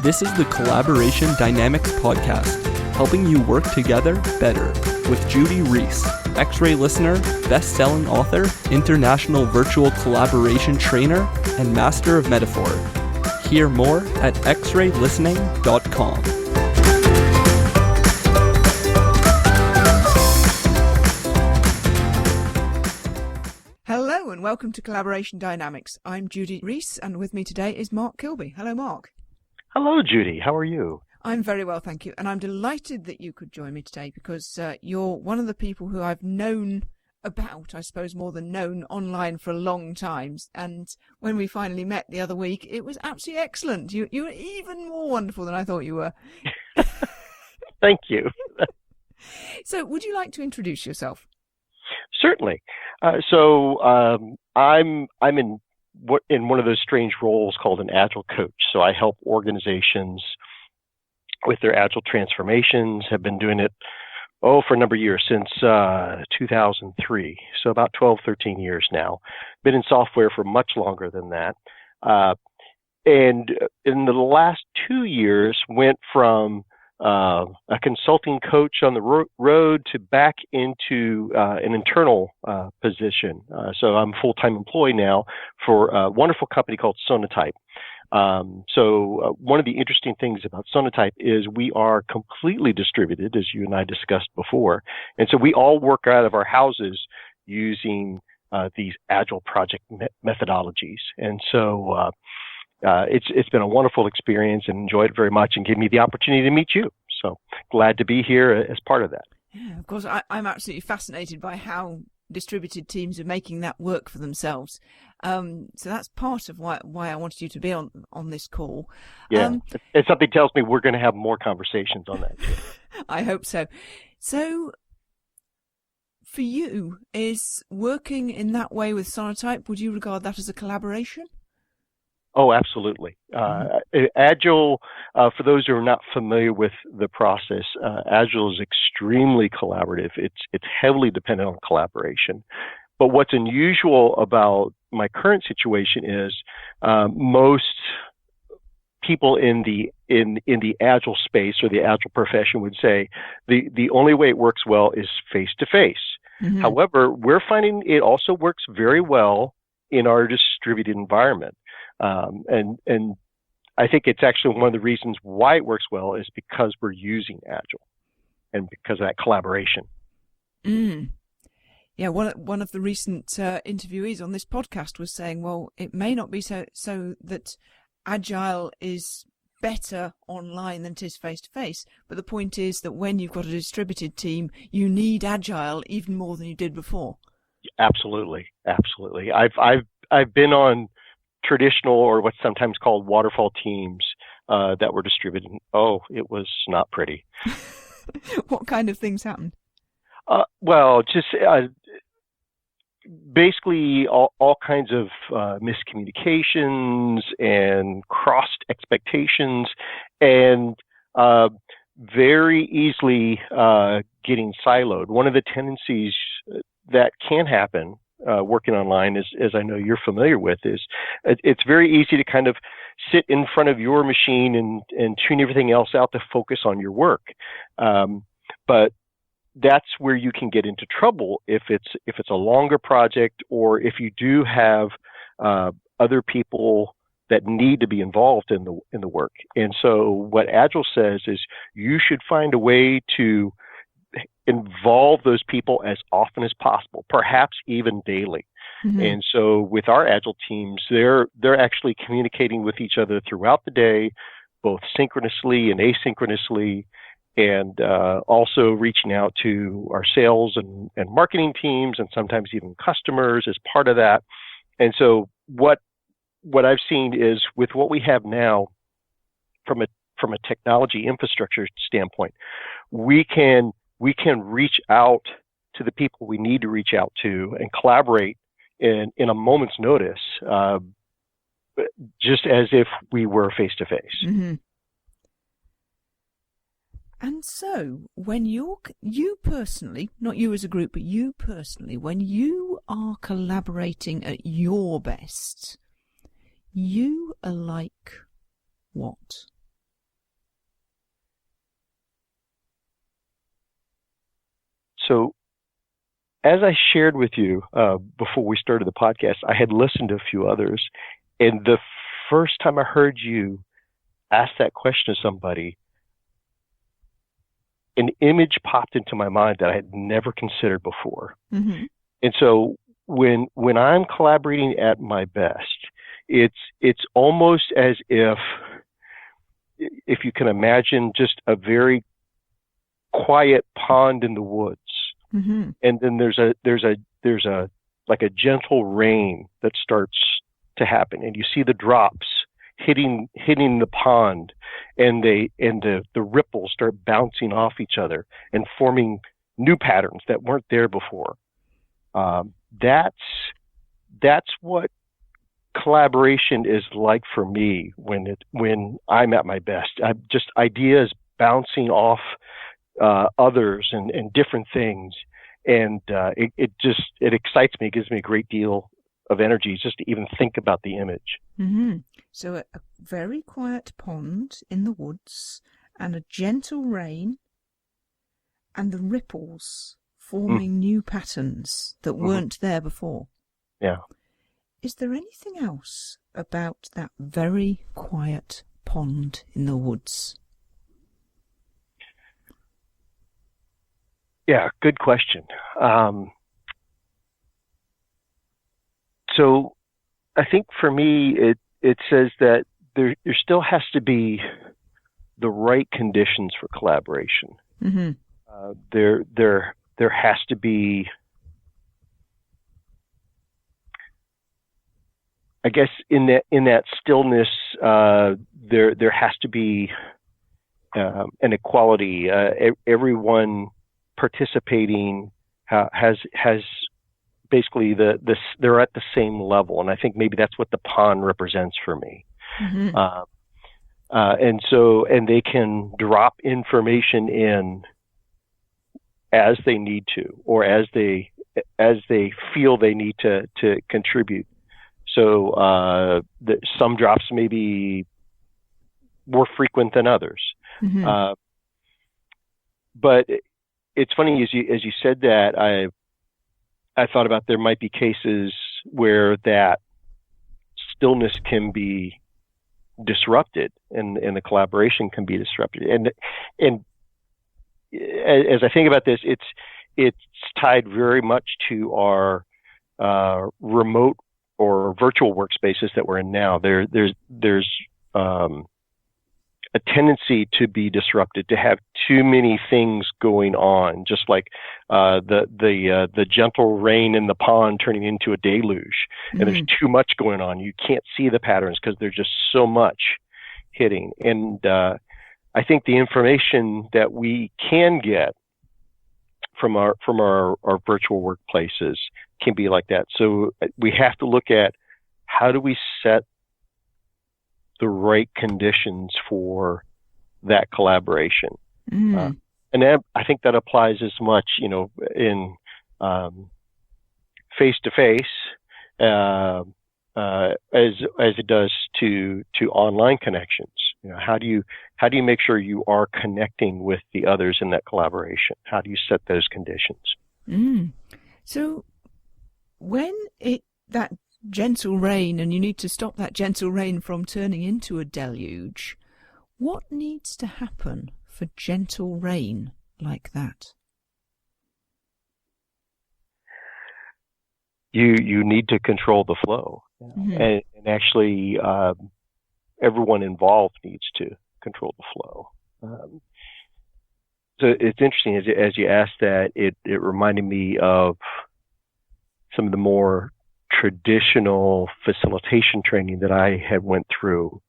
This is the Collaboration Dynamics Podcast, helping you work together better, with Judy Reese, X-Ray listener, best-selling author, international virtual collaboration trainer, and master of metaphor. Hear more at xraylistening.com. Hello and welcome to Collaboration Dynamics. I'm Judy Reese and with me today is Mark Kilby. Hello, Mark. Hello, Judy. How are you? I'm very well, thank you. And I'm delighted that you could join me today because you're one of the people who I've known about, I suppose more than known, online for a long time. And when we finally met the other week, it was absolutely excellent. You were even more wonderful than I thought you were. Thank you. So would you like to introduce yourself? Certainly. I'm in one of those strange roles called an Agile coach. So I help organizations with their Agile transformations, have been doing it, for a number of years, since 2003. So about 12, 13 years now. Been in software for much longer than that. And in the last 2 years, went from a consulting coach on the road to back into an internal position. So I'm a full-time employee now for a wonderful company called Sonatype. One of the interesting things about Sonatype is we are completely distributed, as you and I discussed before. And so we all work out of our houses using these Agile project methodologies. And so it's been a wonderful experience and enjoyed it very much and gave me the opportunity to meet you. So glad to be here as part of that. Yeah, of course. I'm absolutely fascinated by how distributed teams are making that work for themselves. So that's part of why I wanted you to be on this call. Yeah, and something tells me we're going to have more conversations on that. I hope so. So for you, is working in that way with Sonatype, would you regard that as a collaboration? Oh, absolutely. Agile, for those who are not familiar with the process, Agile is extremely collaborative. It's heavily dependent on collaboration. But what's unusual about my current situation is most people in the Agile space or the Agile profession would say the only way it works well is face-to-face. Mm-hmm. However, we're finding it also works very well in our distributed environment. And I think it's actually one of the reasons why it works well is because we're using Agile and because of that collaboration. Mm. Yeah, one of the recent interviewees on this podcast was saying, well, it may not be so that Agile is better online than it is face-to-face, but the point is that when you've got a distributed team, you need Agile even more than you did before. Absolutely. I've been on traditional or what's sometimes called waterfall teams that were distributed. Oh, it was not pretty. What kind of things happened? Basically all kinds of miscommunications and crossed expectations and very easily getting siloed. One of the tendencies that can happen working online, as I know you're familiar with, is it's very easy to kind of sit in front of your machine and tune everything else out to focus on your work. But that's where you can get into trouble if it's a longer project or if you do have other people that need to be involved in the work. And so what Agile says is you should find a way to involve those people as often as possible, perhaps even daily. Mm-hmm. And so with our Agile teams, they're actually communicating with each other throughout the day, both synchronously and asynchronously, and also reaching out to our sales and marketing teams and sometimes even customers as part of that. And so what I've seen is with what we have now from a technology infrastructure standpoint, we can reach out to the people we need to reach out to and collaborate in a moment's notice, just as if we were face-to-face. Mm-hmm. And so when you personally, not you as a group, but you personally, when you are collaborating at your best, you are like what? So as I shared with you before we started the podcast, I had listened to a few others, and the first time I heard you ask that question to somebody, an image popped into my mind that I had never considered before. Mm-hmm. And so when I'm collaborating at my best, it's almost as if you can imagine just a very quiet pond in the woods. Mm-hmm. And then there's a like a gentle rain that starts to happen, and you see the drops hitting the pond, and the ripples start bouncing off each other and forming new patterns that weren't there before. That's what collaboration is like for me when I'm at my best. Just ideas bouncing off others and different things, and it excites me. It gives me a great deal of energy just to even think about the image. Mm-hmm. So a very quiet pond in the woods, and a gentle rain, and the ripples forming new patterns that weren't there before. Yeah. Is there anything else about that very quiet pond in the woods? Yeah, good question. So I think for me, it says that there still has to be the right conditions for collaboration. Mm-hmm. There has to be, I guess, in that stillness, there has to be an equality. Everyone participating has basically they're at the same level, and I think maybe that's what the pond represents for me. Mm-hmm. And they can drop information in as they need to, or as they feel they need to contribute. So some drops may be more frequent than others. Mm-hmm. But it's funny, as you said that, I thought about there might be cases where that stillness can be disrupted, and the collaboration can be disrupted. And as I think about this, it's tied very much to our remote or virtual workspaces that we're in now. There's a tendency to be disrupted, to have too many things going on, just like the gentle rain in the pond turning into a deluge. And there's too much going on. You can't see the patterns because there's just so much hitting. And I think the information that we can get from our virtual workplaces can be like that. So we have to look at, how do we set the right conditions for that collaboration? And I think that applies as much, in face-to-face as it does to online connections. How do you make sure you are connecting with the others in that collaboration? How do you set those conditions? So when that gentle rain, and you need to stop that gentle rain from turning into a deluge, what needs to happen for gentle rain like that? You need to control the flow, and actually everyone involved needs to control the flow. So it's interesting, as you asked that, it reminded me of some of the more traditional facilitation training that I had went through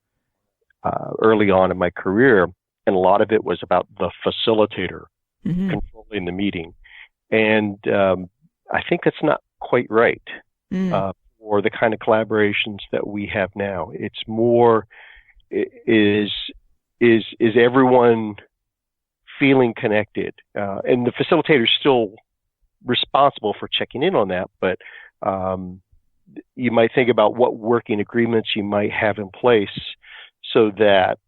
early on in my career, and a lot of it was about the facilitator controlling the meeting, and I think that's not quite right for the kind of collaborations that we have now. It's more, is everyone feeling connected, and the facilitator is still responsible for checking in on that, but you might think about what working agreements you might have in place so that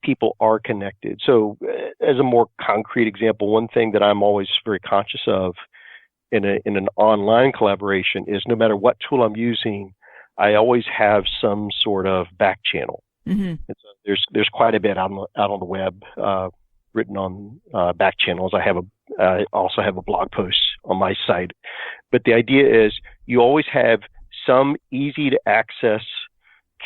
people are connected. So as a more concrete example, one thing that I'm always very conscious of in an online collaboration is no matter what tool I'm using, I always have some sort of back channel. Mm-hmm. And so there's quite a bit out on the web written on back channels. I also have a blog post on my site. But the idea is you always have some easy to access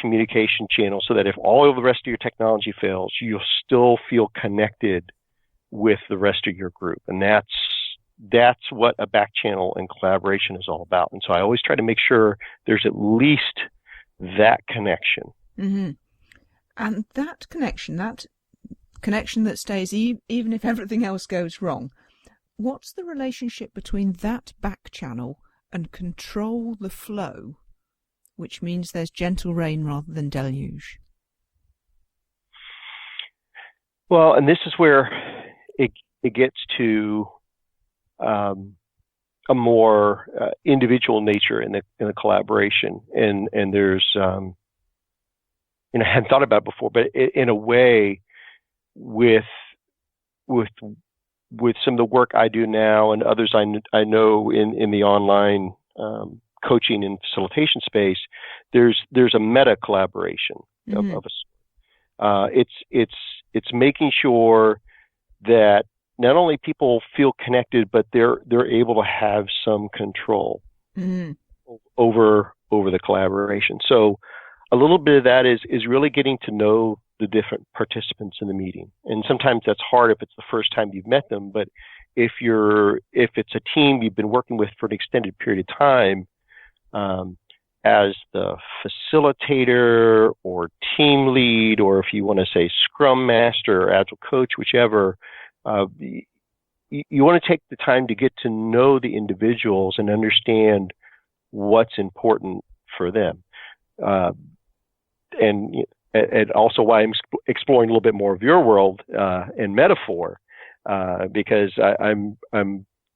communication channel so that if all of the rest of your technology fails, you'll still feel connected with the rest of your group. And that's what a back channel and collaboration is all about. And so I always try to make sure there's at least that connection. Mm-hmm. And that connection that stays even if everything else goes wrong, what's the relationship between that back channel and control the flow, which means there's gentle rain rather than deluge? Well, and this is where it gets to a more individual nature in the collaboration, and there's I hadn't thought about it before, but in a way, with some of the work I do now and others I know in the online coaching and facilitation space, there's a meta collaboration of it's making sure that not only people feel connected, but they're able to have some control over the collaboration. So a little bit of that is really getting to know the different participants in the meeting. And sometimes that's hard if it's the first time you've met them, but if it's a team you've been working with for an extended period of time, as the facilitator or team lead, or if you want to say scrum master or agile coach, whichever, you want to take the time to get to know the individuals and understand what's important for them. And also why I'm exploring a little bit more of your world and metaphor, because I'm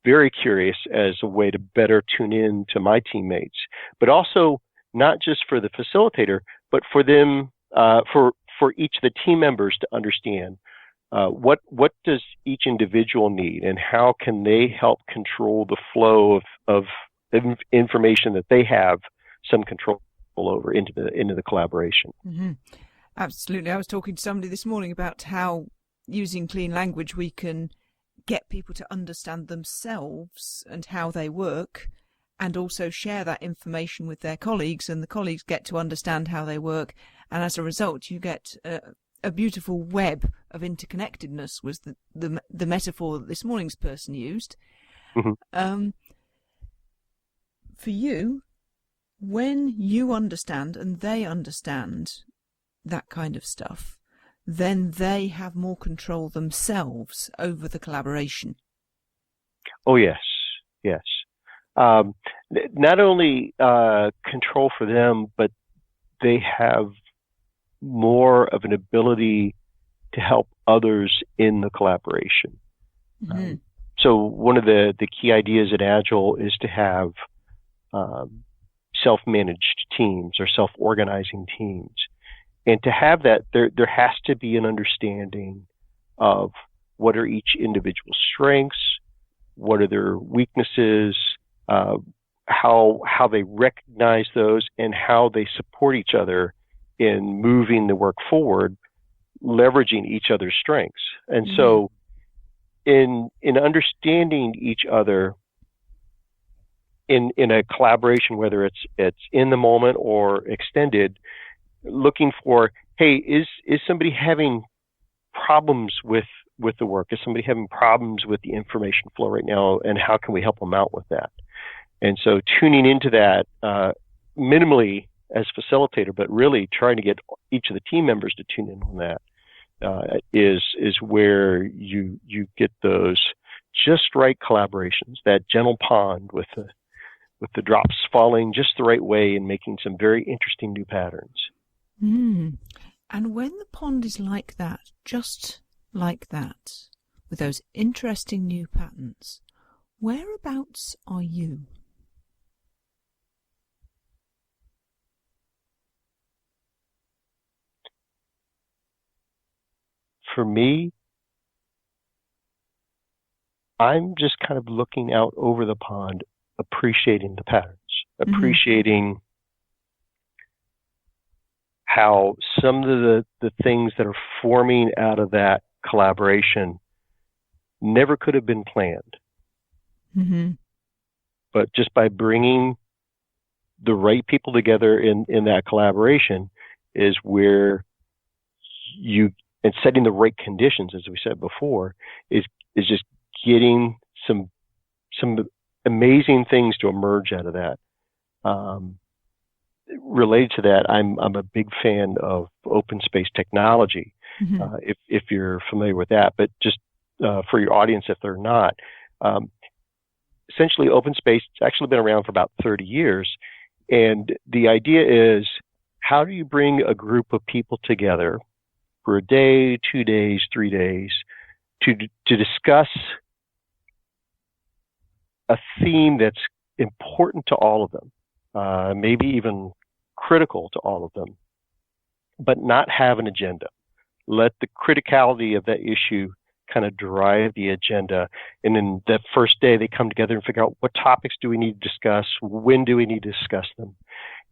very curious as a way to better tune in to my teammates, but also not just for the facilitator, but for them, for each of the team members to understand what does each individual need, and how can they help control the flow of information that they have some control over into the collaboration. Mm-hmm. Absolutely. I was talking to somebody this morning about how using clean language we can get people to understand themselves and how they work, and also share that information with their colleagues, and the colleagues get to understand how they work, and as a result you get a beautiful web of interconnectedness, was the metaphor that this morning's person used. Mm-hmm. For you, when you understand and they understand that kind of stuff, then they have more control themselves over the collaboration. Oh, yes. Not only control for them, but they have more of an ability to help others in the collaboration. Mm-hmm. So one of the key ideas at Agile is to have self-managed teams or self-organizing teams. And to have that, there has to be an understanding of what are each individual's strengths, what are their weaknesses, how they recognize those, and how they support each other in moving the work forward, leveraging each other's strengths. And mm-hmm. so in understanding each other in a collaboration, whether it's in the moment or extended, looking for, hey, is somebody having problems with the work? Is somebody having problems with the information flow right now? And how can we help them out with that? And so tuning into that minimally as facilitator, but really trying to get each of the team members to tune in on that is where you get those just right collaborations, that gentle pond with the drops falling just the right way and making some very interesting new patterns. Mm. And when the pond is like that, just like that, with those interesting new patterns, whereabouts are you? for me, I'm just kind of looking out over the pond, appreciating the patterns, appreciating how some of the things that are forming out of that collaboration never could have been planned. But just by bringing the right people together in that collaboration is where and setting the right conditions, as we said before, is just getting some amazing things to emerge out of that. Related to that, I'm a big fan of open space technology, if you're familiar with that. But just for your audience, if they're not, essentially open space has actually been around for about 30 years. And the idea is, how do you bring a group of people together for a day, 2 days, 3 days to discuss a theme that's important to all of them, maybe even critical to all of them, but not have an agenda. Let the criticality of that issue kind of drive the agenda. And then that first day they come together and figure out what topics do we need to discuss, when do we need to discuss them.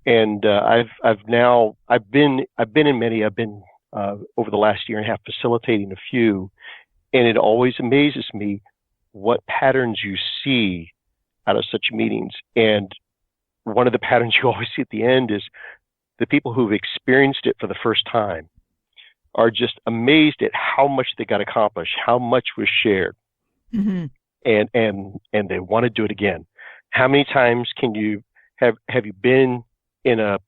And I've been in many. I've been over the last year and a half facilitating a few, and it always amazes me what patterns you see out of such meetings. And one of the patterns you always see at the end is the people who've experienced it for the first time are just amazed at how much they got accomplished, how much was shared, and they want to do it again. How many times can you have you been in a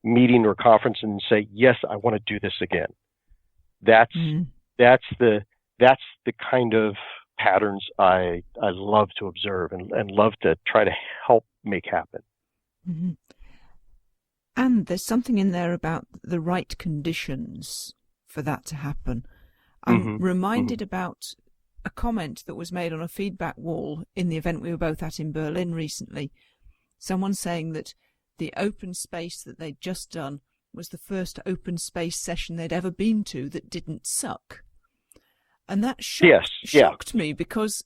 meeting or conference and say, yes, I want to do this again? That's the kind of patterns I love to observe and love to try to help make happen. And there's something in there about the right conditions for that to happen. I'm reminded about a comment that was made on a feedback wall in the event we were both at in Berlin recently. Someone saying that the open space that they'd just done was the first open space session they'd ever been to that didn't suck. And that shocked me, because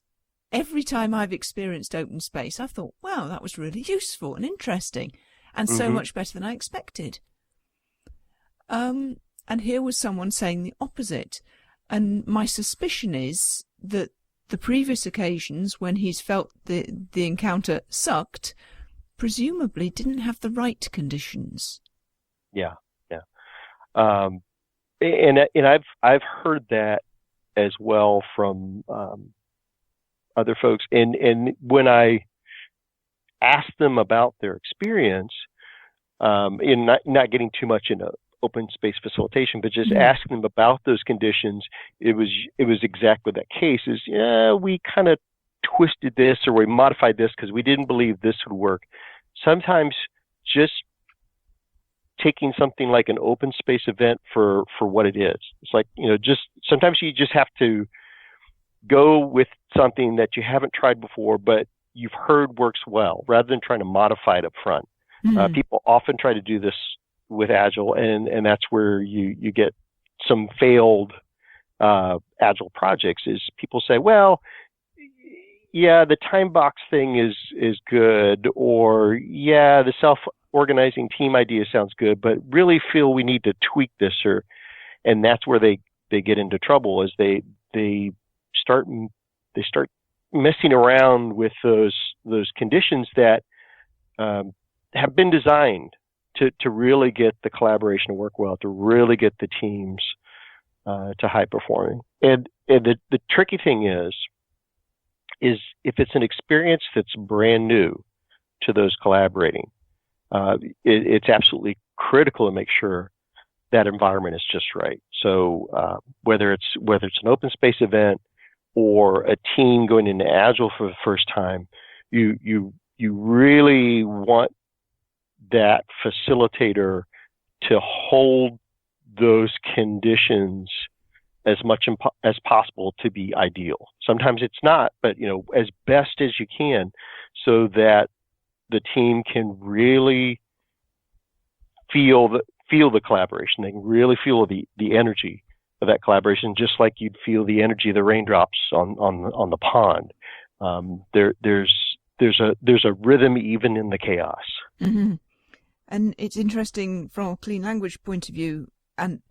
every time I've experienced open space, I've thought, wow, that was really useful and interesting and so much better than I expected. And here was someone saying the opposite. And my suspicion is that the previous occasions when he's felt the encounter sucked, presumably didn't have the right conditions. Yeah. And I've heard that as well from other folks. And when I ask them about their experience, in not getting too much into open space facilitation, but just asking them about those conditions, it was exactly that case. Is we kind of twisted this or we modified this because we didn't believe this would work. Sometimes just taking something like an open space event for what it is. It's like, just sometimes you just have to go with something that you haven't tried before, but you've heard works well, rather than trying to modify it up front. People often try to do this with Agile, and that's where you get some failed Agile projects. Is people say, well, yeah, the time box thing is good, or yeah, the self-organizing team idea sounds good, but really feel we need to tweak this, and that's where they get into trouble, is they start messing around with those conditions that have been designed to really get the collaboration to work well, to really get the teams to high performing. And the tricky thing is if it's an experience that's brand new to those collaborating, it's absolutely critical to make sure that environment is just right. So whether it's an open space event or a team going into Agile for the first time, you really want that facilitator to hold those conditions as much as possible to be ideal. Sometimes it's not, but as best as you can, so that the team can really feel the collaboration. They can really feel the energy, of that collaboration, just like you'd feel the energy of the raindrops on the pond. There's a rhythm even in the chaos. Mm-hmm. And it's interesting from a clean language point of view, and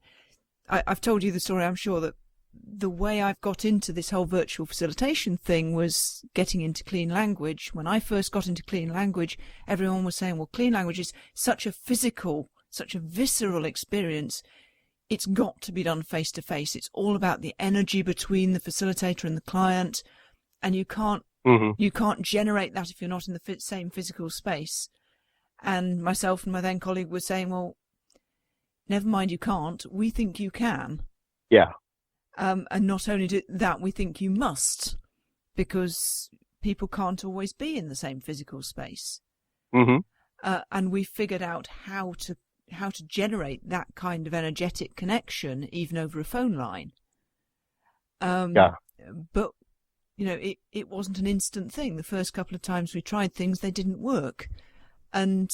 I've told you the story, I'm sure, that the way I've got into this whole virtual facilitation thing was getting into clean language. When I first got into clean language, everyone was saying, well, clean language is such a physical, such a visceral experience. It's got to be done face to face. It's all about the energy between the facilitator and the client. And you can't generate that if you're not in the same physical space. And myself and my then colleague were saying, well, never mind, you can't. We think you can. Yeah. And not only that, we think you must, because people can't always be in the same physical space. Mm-hmm. And we figured out how to generate that kind of energetic connection, even over a phone line. Yeah. But, it wasn't an instant thing. The first couple of times we tried things, they didn't work. And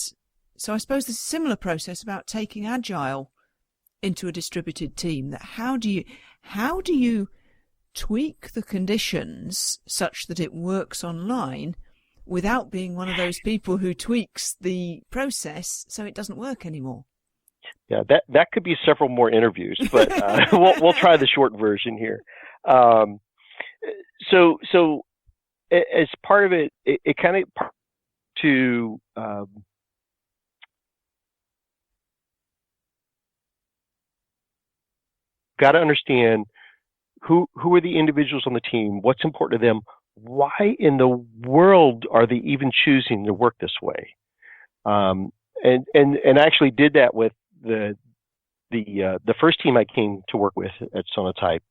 so I suppose there's a similar process about taking Agile into a distributed team. That how do you tweak the conditions such that it works online without being one of those people who tweaks the process so it doesn't work anymore? Yeah, that could be several more interviews, but we'll try the short version here. So as part of it kind of to got to understand who are the individuals on the team, what's important to them, why in the world are they even choosing to work this way? And I actually did that with the first team I came to work with at Sonatype,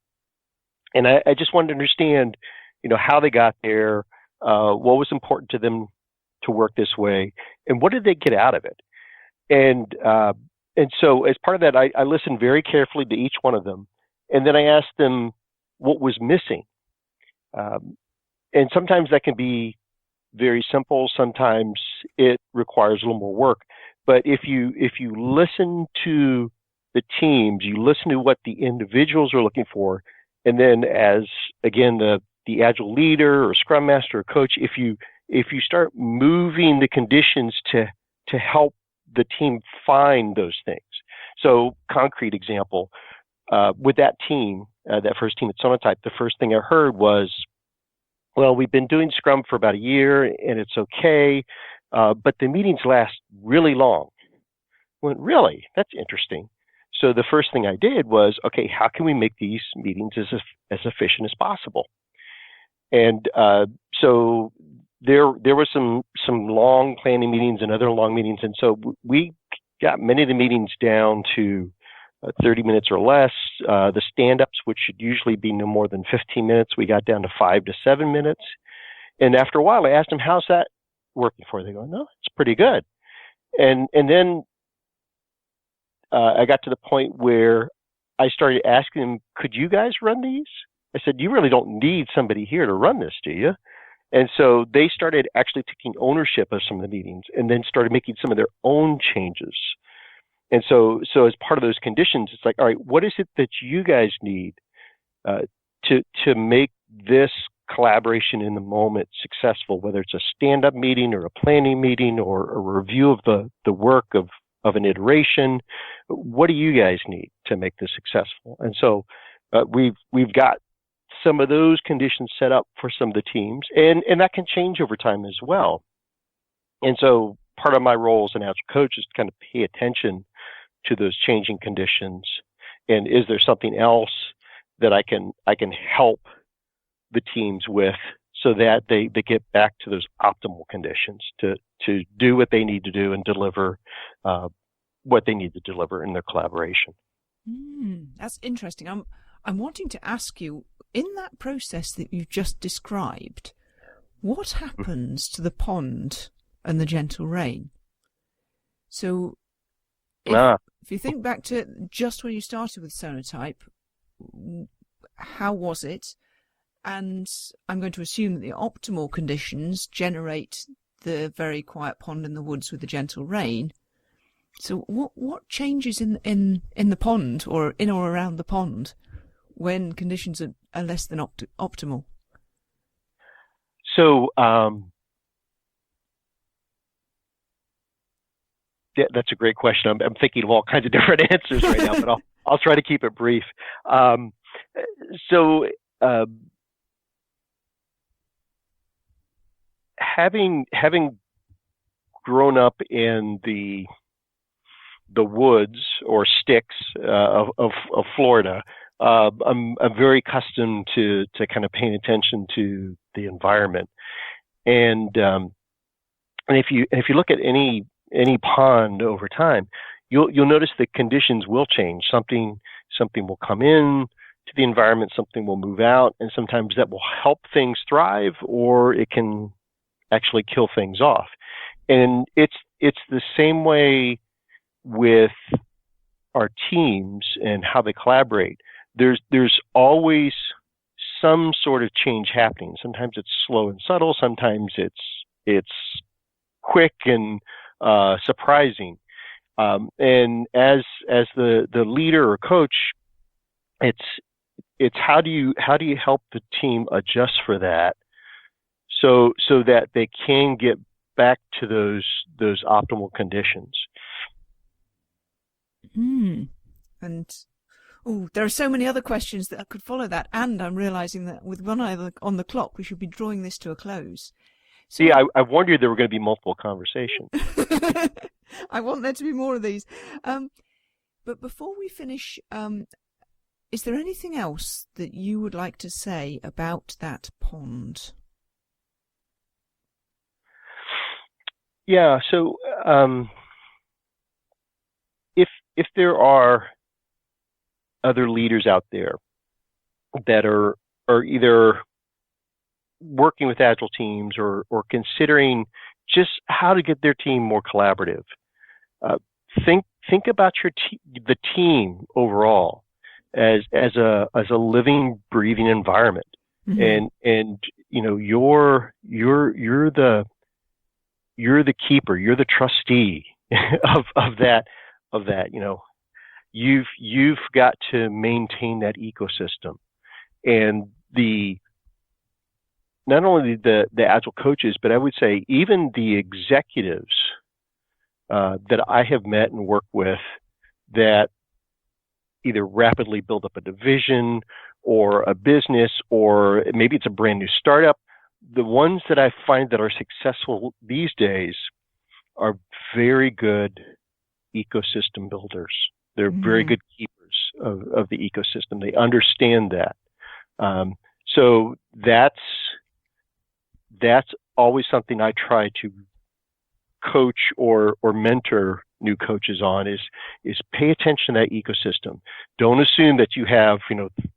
and I just wanted to understand, how they got there, what was important to them to work this way, and what did they get out of it? And so as part of that, I listened very carefully to each one of them, and then I asked them what was missing. And sometimes that can be very simple. Sometimes it requires a little more work. But if you listen to the teams, you listen to what the individuals are looking for, and then as again the Agile leader or Scrum Master or coach, if you start moving the conditions to help the team find those things. So concrete example, with that team, that first team at Sonatype, the first thing I heard was, well, we've been doing Scrum for about a year and it's okay, but the meetings last really long. I went, really? That's interesting. So the first thing I did was, okay, how can we make these meetings as efficient as possible? And so there was some long planning meetings and other long meetings, and so we got many of the meetings down to 30 minutes or less. The stand-ups, which should usually be no more than 15 minutes, we got down to 5 to 7 minutes. And after a while, I asked them, how's that working for you? They go, no, it's pretty good. And then I got to the point where I started asking them, could you guys run these? I said, you really don't need somebody here to run this, do you? And so they started actually taking ownership of some of the meetings and then started making some of their own changes. And so as part of those conditions, it's like, all right, what is it that you guys need to make this collaboration in the moment successful, whether it's a stand-up meeting or a planning meeting or a review of the work of an iteration? What do you guys need to make this successful? And so we've got some of those conditions set up for some of the teams, and that can change over time as well. And so part of my role as an Agile coach is to kind of pay attention to those changing conditions, and is there something else that I can help the teams with so that they get back to those optimal conditions to do what they need to do and deliver what they need to deliver in their collaboration. That's interesting. I'm wanting to ask you, in that process that you just described, what happens to the pond and the gentle rain? So if you think back to just when you started with Sonatype, how was it? And I'm going to assume that the optimal conditions generate the very quiet pond in the woods with the gentle rain. So what changes in the pond or in or around the pond? when conditions are less than optimal? So that's a great question. I'm thinking of all kinds of different answers right now, but I'll try to keep it brief. Having grown up in the woods or sticks of Florida, I'm very accustomed to kind of paying attention to the environment, and if you look at any pond over time, you'll notice that conditions will change. Something will come in to the environment, something will move out, and sometimes that will help things thrive, or it can actually kill things off. And it's the same way with our teams and how they collaborate. There's always some sort of change happening. Sometimes it's slow and subtle. Sometimes it's quick and surprising. And as the leader or coach, it's how do you help the team adjust for that, so that they can get back to those optimal conditions. And there are so many other questions that could follow that, and I'm realizing that with one eye on the clock, we should be drawing this to a close. So, I warned you there were going to be multiple conversations. I want there to be more of these. But before we finish, is there anything else that you would like to say about that pond? Yeah. So if there are other leaders out there that are either working with Agile teams or considering just how to get their team more collaborative, think about the team overall as a living, breathing environment. Mm-hmm. And you're the keeper, you're the trustee of that. You've got to maintain that ecosystem, and not only the Agile coaches, but I would say even the executives that I have met and worked with that either rapidly build up a division or a business, or maybe it's a brand new startup. The ones that I find that are successful these days are very good ecosystem builders. They're very good keepers of the ecosystem. They understand that. So that's always something I try to coach or mentor new coaches on is pay attention to that ecosystem. Don't assume that you have,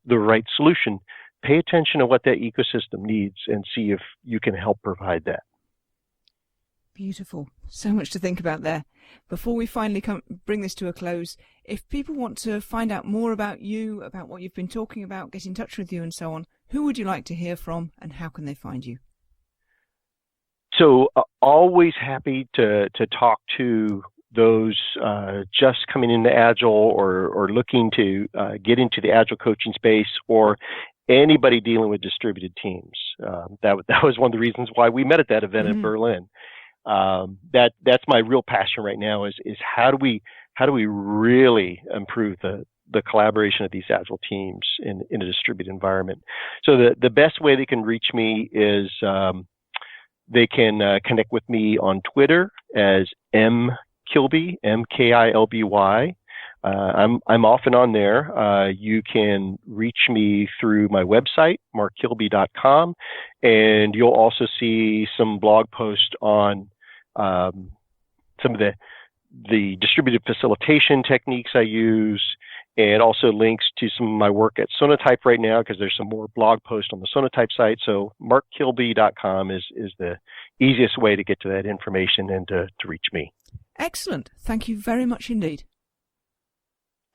the right solution. Pay attention to what that ecosystem needs and see if you can help provide that. Beautiful. So much to think about there. Before we finally bring this to a close, if people want to find out more about you, about what you've been talking about, get in touch with you and so on, who would you like to hear from and how can they find you? So always happy to talk to those just coming into Agile or looking to get into the Agile coaching space, or anybody dealing with distributed teams. That was one of the reasons why we met at that event in Berlin. That's my real passion right now is how do we really improve the collaboration of these Agile teams in a distributed environment. So the best way they can reach me is they can connect with me on Twitter as Kilby, MKILBY. I'm often on there. You can reach me through my website, markkilby.com, and you'll also see some blog posts on some of the distributed facilitation techniques I use, and also links to some of my work at Sonatype right now, because there's some more blog posts on the Sonatype site. So markkilby.com is the easiest way to get to that information and to reach me. Excellent. Thank you very much indeed.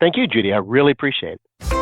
Thank you, Judy. I really appreciate it.